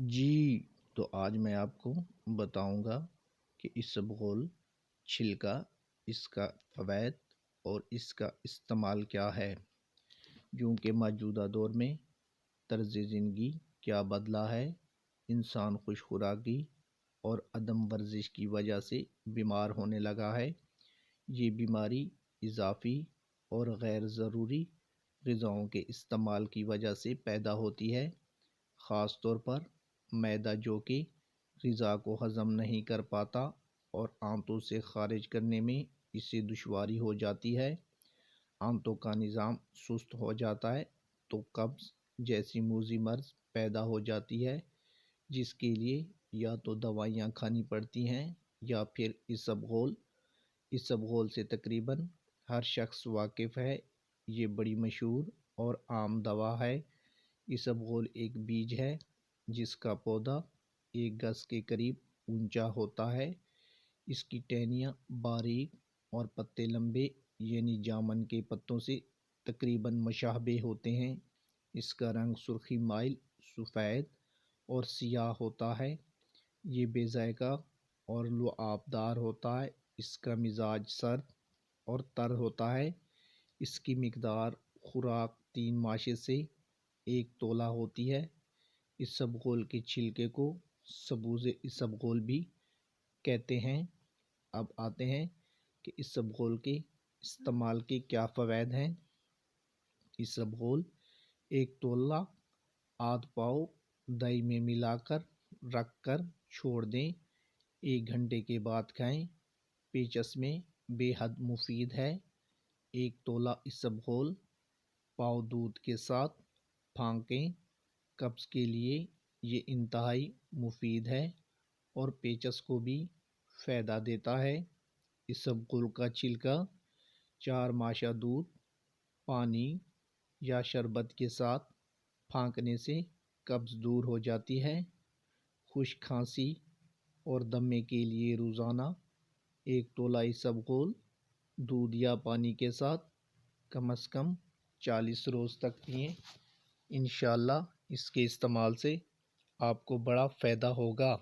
جی، تو آج میں آپ کو بتاؤں گا کہ اسبغول چھلکا، اس کا فوائد اور اس کا استعمال کیا ہے، کیونکہ موجودہ دور میں طرز زندگی کیا بدلا ہے۔ انسان خوش خوراکی اور عدم ورزش کی وجہ سے بیمار ہونے لگا ہے۔ یہ بیماری اضافی اور غیر ضروری غذاؤں کے استعمال کی وجہ سے پیدا ہوتی ہے، خاص طور پر معدہ جو کہ غذا کو ہضم نہیں کر پاتا اور آنتوں سے خارج کرنے میں اسے دشواری ہو جاتی ہے۔ آنتوں کا نظام سست ہو جاتا ہے تو قبض جیسی موذی مرض پیدا ہو جاتی ہے، جس کے لیے یا تو دوائیاں کھانی پڑتی ہیں یا پھر اسبغول سے تقریباً ہر شخص واقف ہے۔ یہ بڑی مشہور اور عام دوا ہے۔ اسبغول ایک بیج ہے جس کا پودا 1 گز کے قریب اونچا ہوتا ہے۔ اس کی ٹہنیاں باریک اور پتے لمبے یعنی جامن کے پتوں سے تقریباً مشابہ ہوتے ہیں۔ اس کا رنگ سرخی مائل سفید اور سیاہ ہوتا ہے۔ یہ بے ذائقہ اور لعاب دار ہوتا ہے۔ اس کا مزاج سرد اور تر ہوتا ہے۔ اس کی مقدار خوراک 3 ماشے سے 1 تولہ ہوتی ہے۔ اسبغول کے چھلکے کو سبوز اسبغول بھی کہتے ہیں۔ اب آتے ہیں کہ اسبغول کے استعمال کے کیا فوائد ہیں۔ اسبغول 1 تولہ آدھ پاؤ دہی میں ملا کر رکھ کر چھوڑ دیں، 1 گھنٹے کے بعد کھائیں۔ پیچس میں بے حد مفید ہے۔ 1 تولہ اسبغول پاؤ دودھ کے ساتھ پھانکیں۔ قبض کے لیے یہ انتہائی مفید ہے اور پیچس کو بھی فائدہ دیتا ہے۔ اسبغول کا چھلکا 4 ماشا دودھ، پانی یا شربت کے ساتھ پھانکنے سے قبض دور ہو جاتی ہے۔ خشک کھانسی اور دمے کے لیے روزانہ 1 تولہ اسبغول دودھ یا پانی کے ساتھ کم از کم 40 روز تک پئیں۔ انشاءاللہ اس کے استعمال سے آپ کو بڑا فائدہ ہوگا۔